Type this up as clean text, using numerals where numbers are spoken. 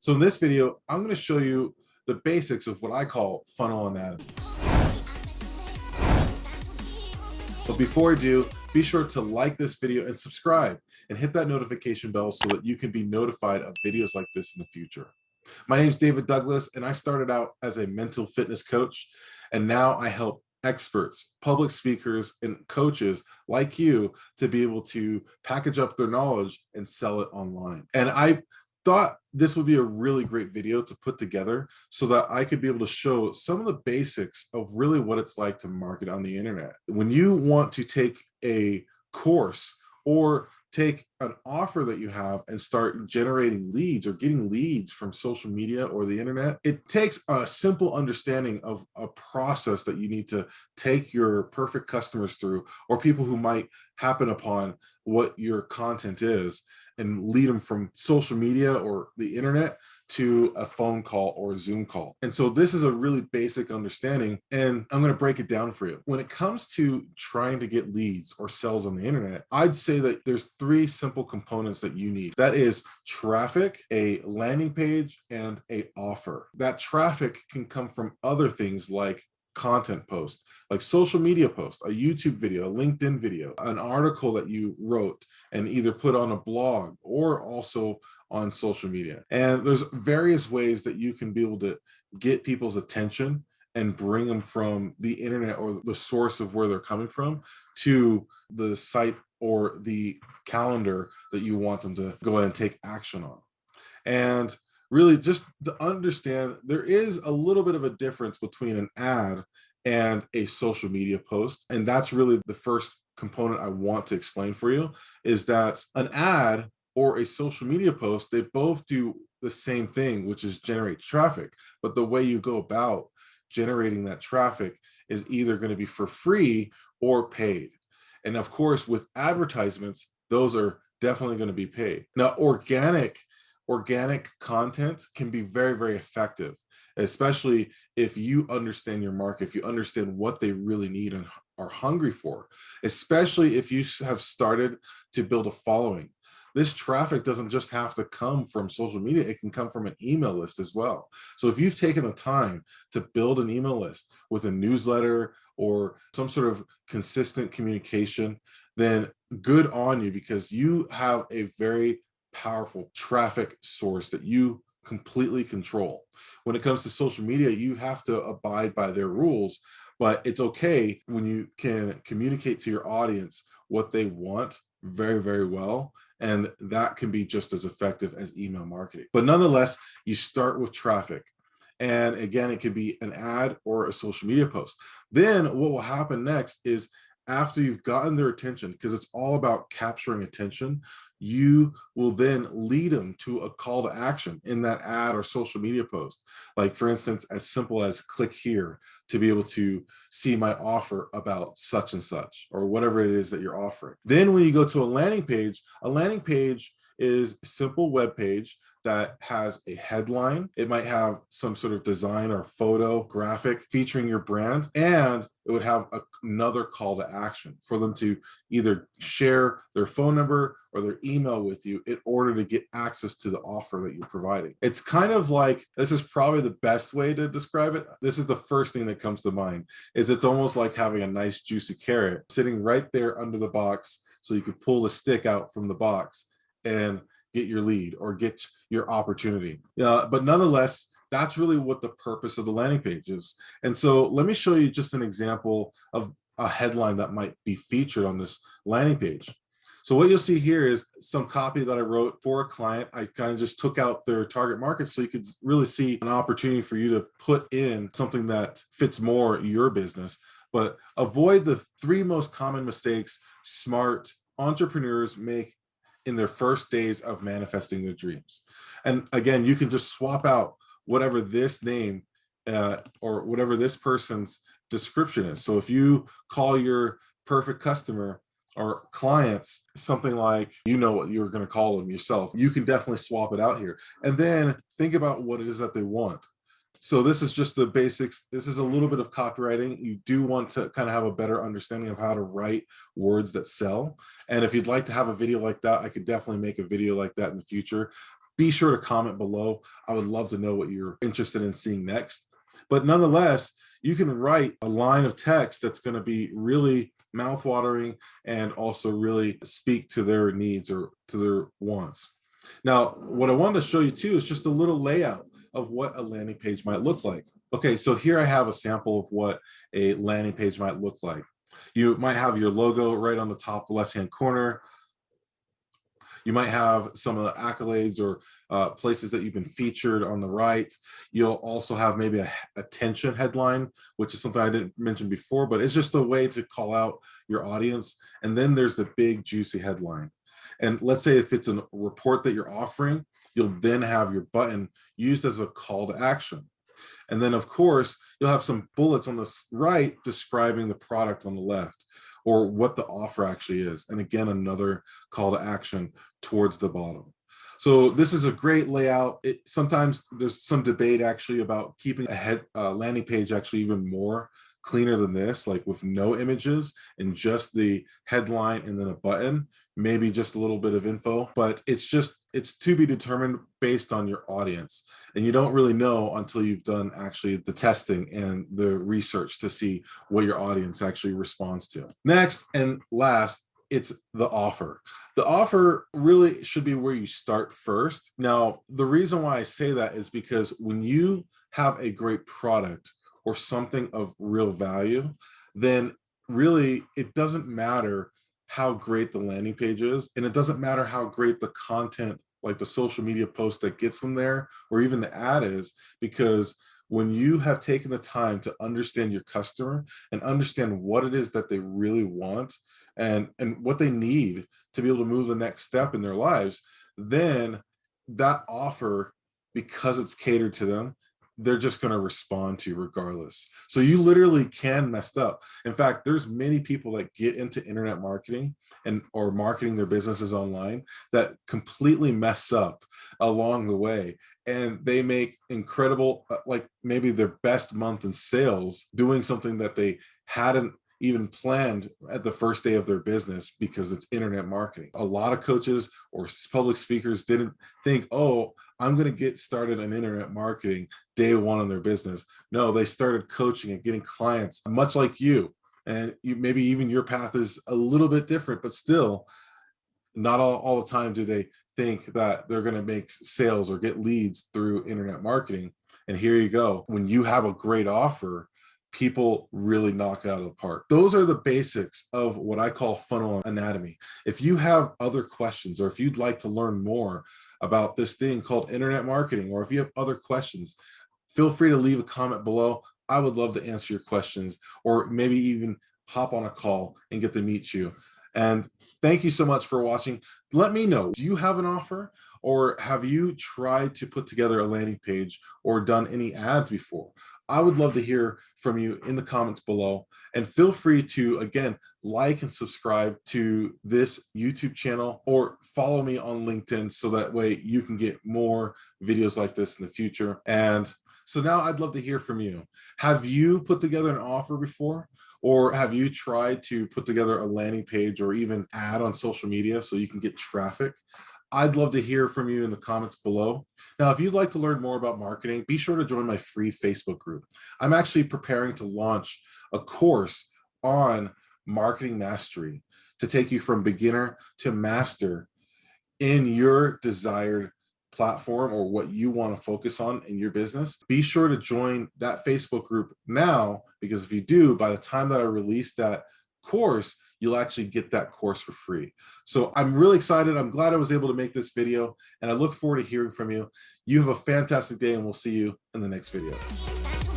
So in this video, I'm going to show you the basics of what I call funnel anatomy. But before I do, be sure to like this video and subscribe and hit that notification bell so that you can be notified of videos like this in the future. My name is David Douglas, and I started out as a mental fitness coach, and now I help experts, public speakers, and coaches like you to be able to package up their knowledge and sell it online. And I thought this would be a really great video to put together so that I could be able to show some of the basics of really what it's like to market on the internet. When you want to take a course or take an offer that you have and start generating leads or getting leads from social media or the internet, it takes a simple understanding of a process that you need to take your perfect customers through, or people who might happen upon what your content is, and lead them from social media or the internet to a phone call or a Zoom call. And so this is a really basic understanding, and I'm going to break it down for you. When it comes to trying to get leads or sales on the internet, I'd say that there's three simple components that you need. That is traffic, a landing page, and an offer. That traffic can come from other things like content post, like social media post, a YouTube video, a LinkedIn video, an article that you wrote and either put on a blog or also on social media. And there's various ways that you can be able to get people's attention and bring them from the internet or the source of where they're coming from to the site or the calendar that you want them to go ahead and take action on. And really, just to understand, there is a little bit of a difference between an ad and a social media post. And that's really the first component I want to explain for you, is that an ad or a social media post, they both do the same thing, which is generate traffic. But the way you go about generating that traffic is either going to be for free or paid. And of course, with advertisements, those are definitely going to be paid. Now, organic content can be very, very effective, especially if you understand your market, if you understand what they really need and are hungry for, especially if you have started to build a following. This traffic doesn't just have to come from social media, it can come from an email list as well. So if you've taken the time to build an email list with a newsletter or some sort of consistent communication, then good on you, because you have a very powerful traffic source that you completely control. When it comes to social media, you have to abide by their rules, but it's okay when you can communicate to your audience what they want very, very well. And that can be just as effective as email marketing. But nonetheless, you start with traffic. And again, it could be an ad or a social media post. Then what will happen next is, after you've gotten their attention, because it's all about capturing attention, you will then lead them to a call to action in that ad or social media post. Like, for instance, as simple as click here to be able to see my offer about such and such, or whatever it is that you're offering. Then when you go to a landing page is a simple web page that has a headline. It might have some sort of design or photo graphic featuring your brand, and it would have another call to action for them to either share their phone number or their email with you in order to get access to the offer that you're providing. It's kind of like, this is probably the best way to describe it. This is the first thing that comes to mind, is it's almost like having a nice juicy carrot sitting right there under the box, so you could pull the stick out from the box and get your lead or get your opportunity. But nonetheless, that's really what the purpose of the landing page is. And so let me show you just an example of a headline that might be featured on this landing page. So what you'll see here is some copy that I wrote for a client. I kind of just took out their target market so you could really see an opportunity for you to put in something that fits more your business. But avoid the three most common mistakes smart entrepreneurs make in their first days of manifesting their dreams. And again, you can just swap out whatever this name or whatever this person's description is. So if you call your perfect customer or clients something like, you know what you're going to call them yourself, you can definitely swap it out here. And then think about what it is that they want. So this is just the basics. This is a little bit of copywriting. You do want to kind of have a better understanding of how to write words that sell. And if you'd like to have a video like that, I could definitely make a video like that in the future, be sure to comment below. I would love to know what you're interested in seeing next. But nonetheless, you can write a line of text that's going to be really mouthwatering and also really speak to their needs or to their wants. Now, what I wanted to show you too is just a little layout of what a landing page might look like. Okay, so here I have a sample of what a landing page might look like. You might have your logo right on the top left-hand corner. You might have some of the accolades or places that you've been featured on the right. You'll also have maybe a attention headline, which is something I didn't mention before, but it's just a way to call out your audience. And then there's the big juicy headline. And let's say if it's a report that you're offering, you'll then have your button used as a call to action. And then of course, you'll have some bullets on the right describing the product on the left, or what the offer actually is. And again, another call to action towards the bottom. So this is a great layout. Sometimes there's some debate actually about keeping a landing page actually even more cleaner than this, like with no images and just the headline and then a button, maybe just a little bit of info, but it's to be determined based on your audience. And you don't really know until you've done actually the testing and the research to see what your audience actually responds to. Next and last, it's the offer. The offer really should be where you start first. Now, the reason why I say that is because when you have a great product or something of real value, then really it doesn't matter how great the landing page is, and it doesn't matter how great the content, like the social media post that gets them there, or even the ad is, because when you have taken the time to understand your customer and understand what it is that they really want and what they need to be able to move the next step in their lives, then that offer, because it's catered to them, they're just going to respond to you regardless. So you literally can mess up. In fact, there's many people that get into internet marketing or marketing their businesses online that completely mess up along the way. And they make incredible, like maybe their best month in sales doing something that they hadn't even planned at the first day of their business because it's internet marketing. A lot of coaches or public speakers didn't think, oh, I'm going to get started in internet marketing day one in their business. No, they started coaching and getting clients, much like you. And maybe even your path is a little bit different, but still, not all the time do they think that they're going to make sales or get leads through internet marketing. And here you go. When you have a great offer, people really knock it out of the park. Those are the basics of what I call funnel anatomy. If you have other questions, or if you'd like to learn more about this thing called internet marketing, or if you have other questions, feel free to leave a comment below. I would love to answer your questions, or maybe even hop on a call and get to meet you. And thank you so much for watching. Let me know, do you have an offer, or have you tried to put together a landing page or done any ads before? I would love to hear from you in the comments below, and feel free to, again, like and subscribe to this YouTube channel, or follow me on LinkedIn so that way you can get more videos like this in the future. And so now I'd love to hear from you. Have you put together an offer before? Or have you tried to put together a landing page or even ad on social media so you can get traffic? I'd love to hear from you in the comments below. Now, if you'd like to learn more about marketing, be sure to join my free Facebook group. I'm actually preparing to launch a course on marketing mastery to take you from beginner to master in your desired platform or what you want to focus on in your business. Be sure to join that Facebook group now, because if you do, by the time that I release that course, you'll actually get that course for free. So I'm really excited. I'm glad I was able to make this video, and I look forward to hearing from you. You have a fantastic day, and we'll see you in the next video.